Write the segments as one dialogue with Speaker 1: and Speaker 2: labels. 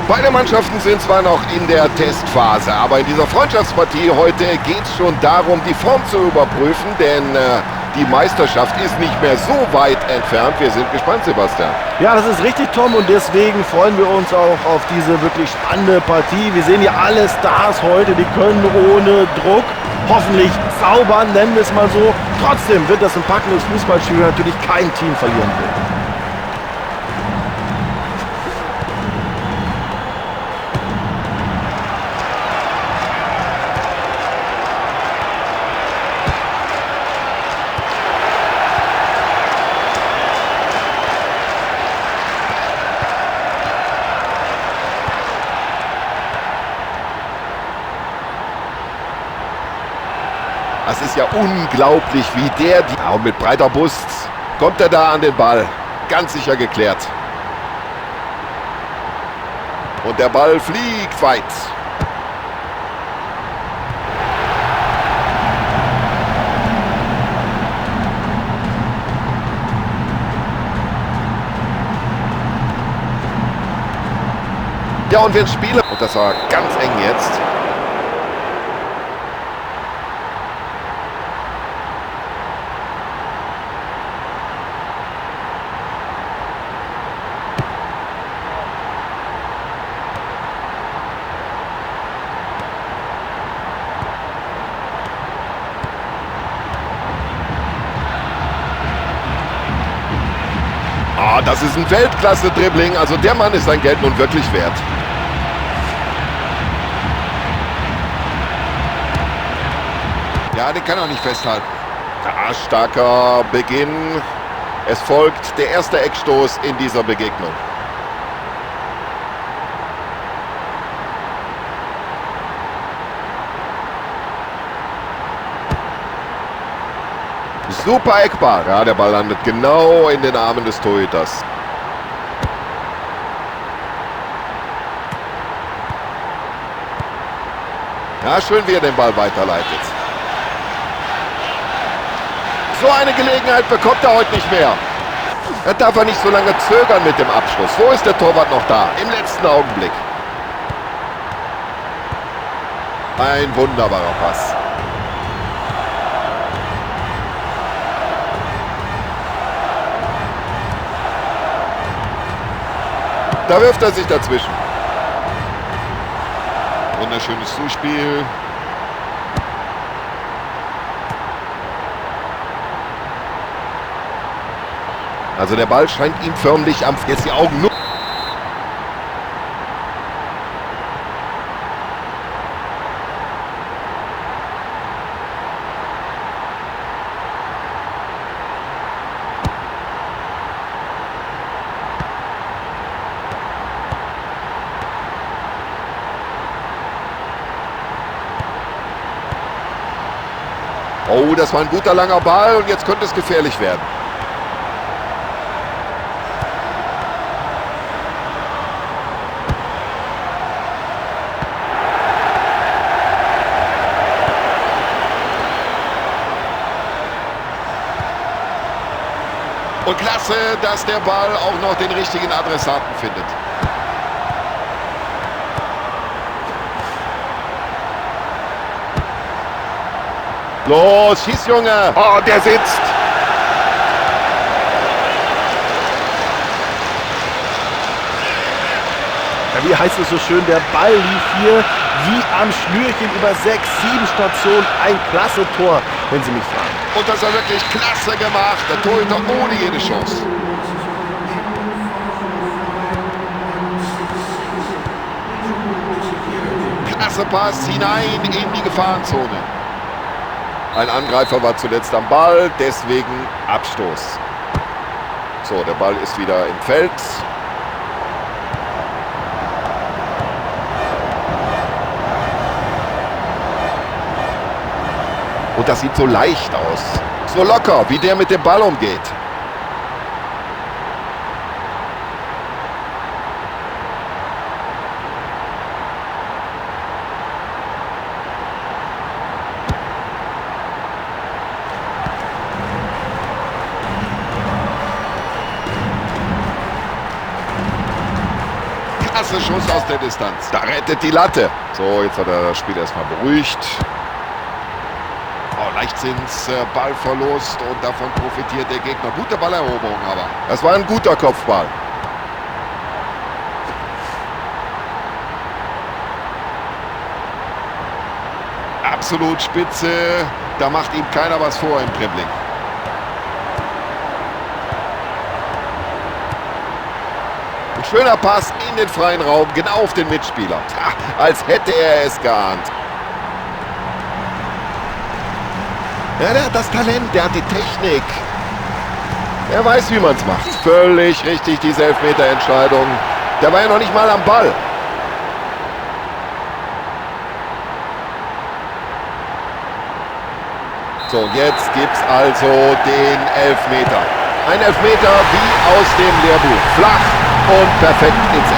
Speaker 1: Beide Mannschaften sind zwar noch in der Testphase, aber in dieser Freundschaftspartie heute geht es schon darum, die Form zu überprüfen, denn die Meisterschaft ist nicht mehr so weit entfernt. Wir sind gespannt, Sebastian.
Speaker 2: Ja, das ist richtig, Tom, und deswegen freuen wir uns auch auf diese wirklich spannende Partie. Wir sehen hier alle Stars heute, die können ohne Druck hoffentlich zaubern, nennen wir es mal so. Trotzdem wird das ein packendes Fußballspiel, natürlich kein Team verlieren will.
Speaker 1: Das ist ja unglaublich, wie der... Und mit breiter Brust kommt er da an den Ball. Ganz sicher geklärt. Und der Ball fliegt weit. Ja, und wenn Spieler... Und das war ganz eng jetzt. Ah, das ist ein Weltklasse-Dribbling. Also der Mann ist sein Geld nun wirklich wert. Ja, den kann er nicht festhalten. Ah, starker Beginn. Es folgt der erste Eckstoß in dieser Begegnung. Super Eckball. Ja, der Ball landet genau in den Armen des Torhüters. Ja, schön, wie er den Ball weiterleitet. So eine Gelegenheit bekommt er heute nicht mehr. Da darf er nicht so lange zögern mit dem Abschluss. Wo ist der Torwart noch da? Im letzten Augenblick. Ein wunderbarer Pass. Da wirft er sich dazwischen. Wunderschönes Zuspiel. Also der Ball scheint ihm förmlich am... Jetzt die Augen nur... Oh, das war ein guter langer Ball und jetzt könnte es gefährlich werden. Und klasse, dass der Ball auch noch den richtigen Adressaten findet. Los, schieß, Junge! Oh, der sitzt!
Speaker 2: Ja, wie heißt es so schön, der Ball lief hier wie am Schnürchen über 6, 7 Stationen. Ein klasse Tor, wenn Sie mich fragen.
Speaker 1: Und das war wirklich klasse gemacht. Der Torhüter ohne jede Chance. Klasse Pass hinein in die Gefahrenzone. Ein Angreifer war zuletzt am Ball, deswegen Abstoß. So, der Ball ist wieder im Feld. Und das sieht so leicht aus. So locker, wie der mit dem Ball umgeht. Klasse Schuss aus der Distanz. Da rettet die Latte. So, jetzt hat er das Spiel erstmal beruhigt. Oh, Leichtsinns, Ballverlust und davon profitiert der Gegner. Gute Balleroberung aber. Das war ein guter Kopfball. Absolut spitze. Da macht ihm keiner was vor im Dribbling. Ein schöner Pass in den freien Raum, genau auf den Mitspieler. Als hätte er es geahnt. Ja, der hat das Talent, der hat die Technik. Er weiß, wie man es macht. Völlig richtig, diese Elfmeterentscheidung. Der war ja noch nicht mal am Ball. So, und jetzt gibt es also den Elfmeter. Ein Elfmeter wie aus dem Lehrbuch. Flach und perfekt ins Eck.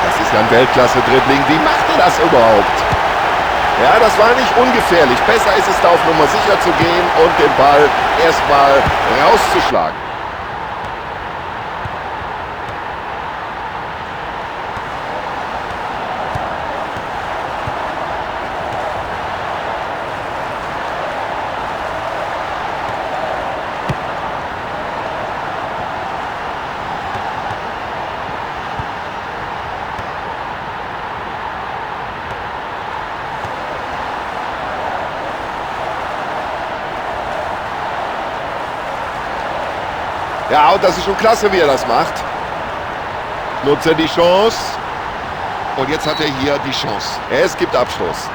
Speaker 1: Das ist ein Weltklasse-Dribbling. Wie macht er das überhaupt? Ja, das war nicht ungefährlich. Besser ist es, da auf Nummer sicher zu gehen und den Ball erstmal rauszuschlagen. Ja, und das ist schon klasse, wie er das macht. Nutzt er die Chance. Und jetzt hat er hier die Chance. Es gibt Abschluss.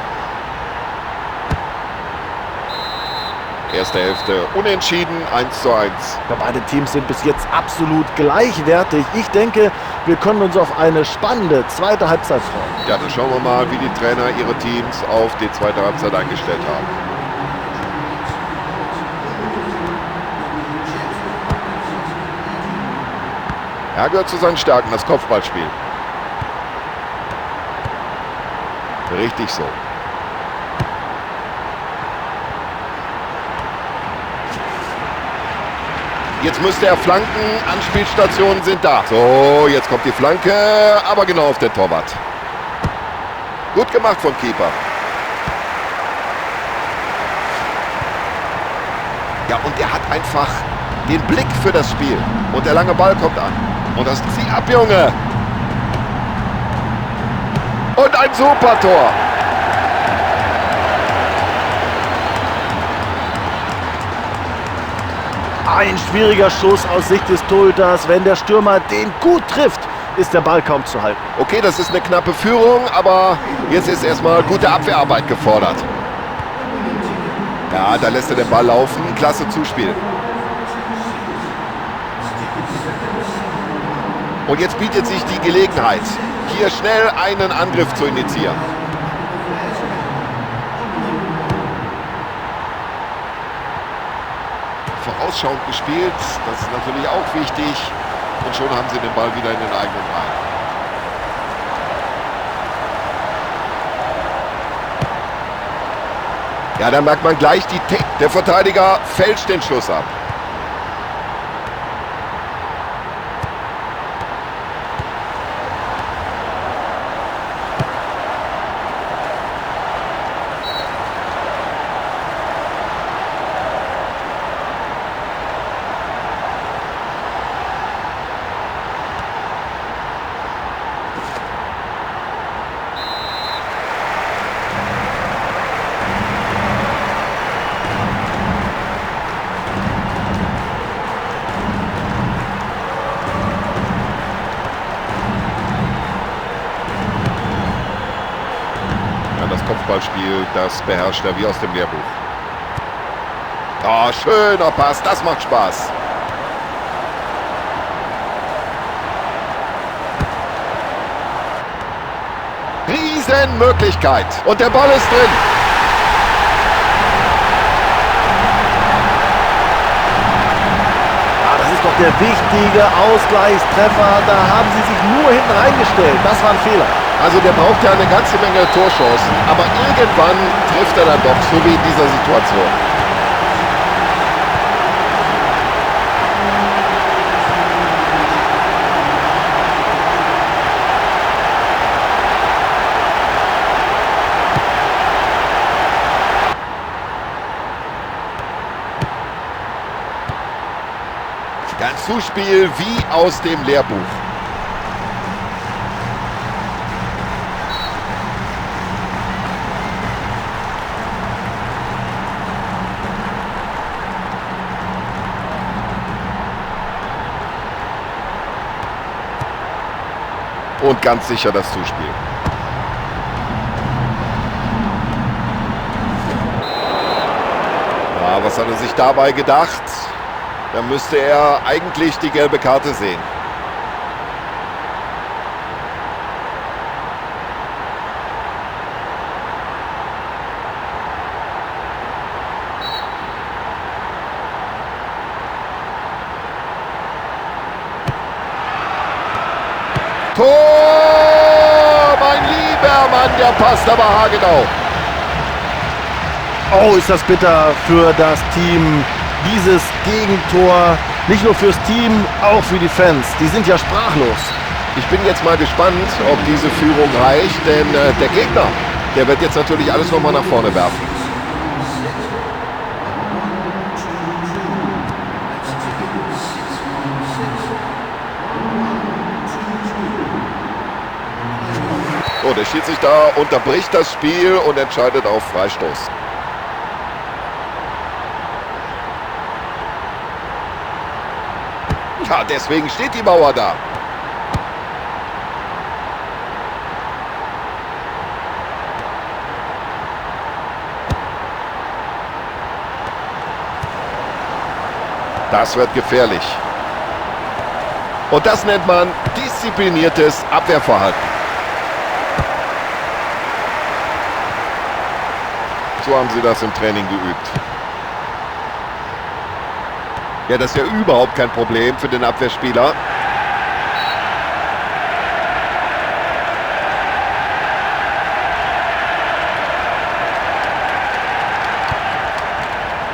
Speaker 1: Erste Hälfte unentschieden, 1:1.
Speaker 2: Ja, beide Teams sind bis jetzt absolut gleichwertig. Ich denke, wir können uns auf eine spannende zweite Halbzeit freuen.
Speaker 1: Ja, dann schauen wir mal, wie die Trainer ihre Teams auf die zweite Halbzeit eingestellt haben. Er gehört zu seinen Stärken, das Kopfballspiel. Richtig so. Jetzt müsste er flanken, Anspielstationen sind da. So, jetzt kommt die Flanke, aber genau auf den Torwart. Gut gemacht vom Keeper. Ja, und er hat einfach den Blick für das Spiel. Und der lange Ball kommt an. Und das zieh ab, Junge. Und ein super Tor.
Speaker 2: Ein schwieriger Schuss aus Sicht des Torhüters. Wenn der Stürmer den gut trifft, ist der Ball kaum zu halten.
Speaker 1: Okay, das ist eine knappe Führung, aber jetzt ist erstmal gute Abwehrarbeit gefordert. Ja, da lässt er den Ball laufen. Klasse Zuspiel. Und jetzt bietet sich die Gelegenheit, hier schnell einen Angriff zu initiieren. Vorausschauend gespielt, das ist natürlich auch wichtig. Und schon haben sie den Ball wieder in den eigenen Reihen. Ja, da merkt man gleich die Technik. Der Verteidiger fälscht den Schuss ab. Kopfballspiel, das beherrscht er wie aus dem Lehrbuch. Oh, schöner Pass, das macht Spaß. Riesenmöglichkeit. Und der Ball ist drin.
Speaker 2: Ja, das ist doch der wichtige Ausgleichstreffer. Da haben sie sich nur hinten reingestellt. Das war ein Fehler.
Speaker 1: Also der braucht ja eine ganze Menge Torchancen, aber irgendwann trifft er dann doch, so wie in dieser Situation. Ein Zuspiel wie aus dem Lehrbuch. Und ganz sicher das Zuspiel. Ja, was hat er sich dabei gedacht? Da müsste er eigentlich die gelbe Karte sehen. Tor! Mein lieber Mann, der passt aber haargenau.
Speaker 2: Oh, ist das bitter für das Team. Dieses Gegentor, nicht nur fürs Team, auch für die Fans. Die sind ja sprachlos.
Speaker 1: Ich bin jetzt mal gespannt, ob diese Führung reicht, denn der Gegner, der wird jetzt natürlich alles nochmal nach vorne werfen. So, der Schiedsrichter unterbricht das Spiel und entscheidet auf Freistoß. Ja, deswegen steht die Mauer da. Das wird gefährlich. Und das nennt man diszipliniertes Abwehrverhalten. So haben sie das im Training geübt. Ja, das ist ja überhaupt kein Problem für den Abwehrspieler.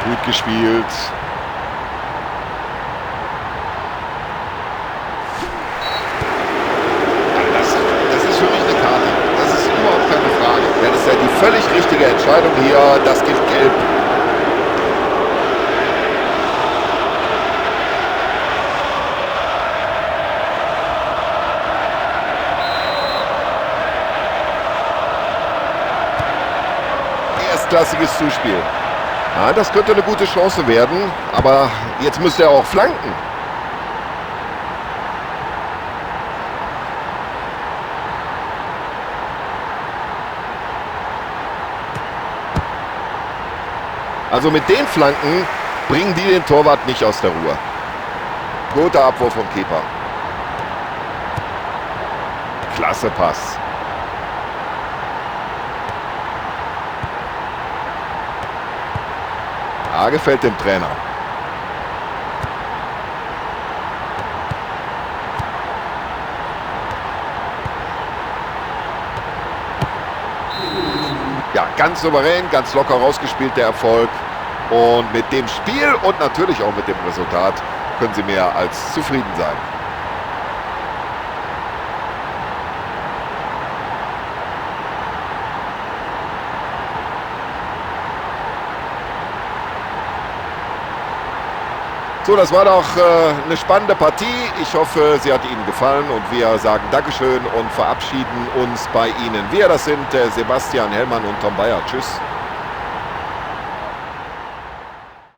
Speaker 1: Gut gespielt. Das ist für mich eine Karte. Das ist überhaupt keine Frage. Ja, das ist ja die völlig richtige Entscheidung hier. Das gibt Gelb. Erstklassiges Zuspiel. Ja, das könnte eine gute Chance werden, aber jetzt müsste er auch flanken. Also mit den Flanken bringen die den Torwart nicht aus der Ruhe. Guter Abwurf vom Keeper. Klasse Pass. Ja, gefällt dem Trainer. Ja, ganz souverän, ganz locker rausgespielt der Erfolg. Und mit dem Spiel und natürlich auch mit dem Resultat können sie mehr als zufrieden sein. So, das war doch eine spannende Partie. Ich hoffe, sie hat Ihnen gefallen und wir sagen Dankeschön und verabschieden uns bei Ihnen. Wir, das sind Sebastian Hellmann und Tom Bayer. Tschüss.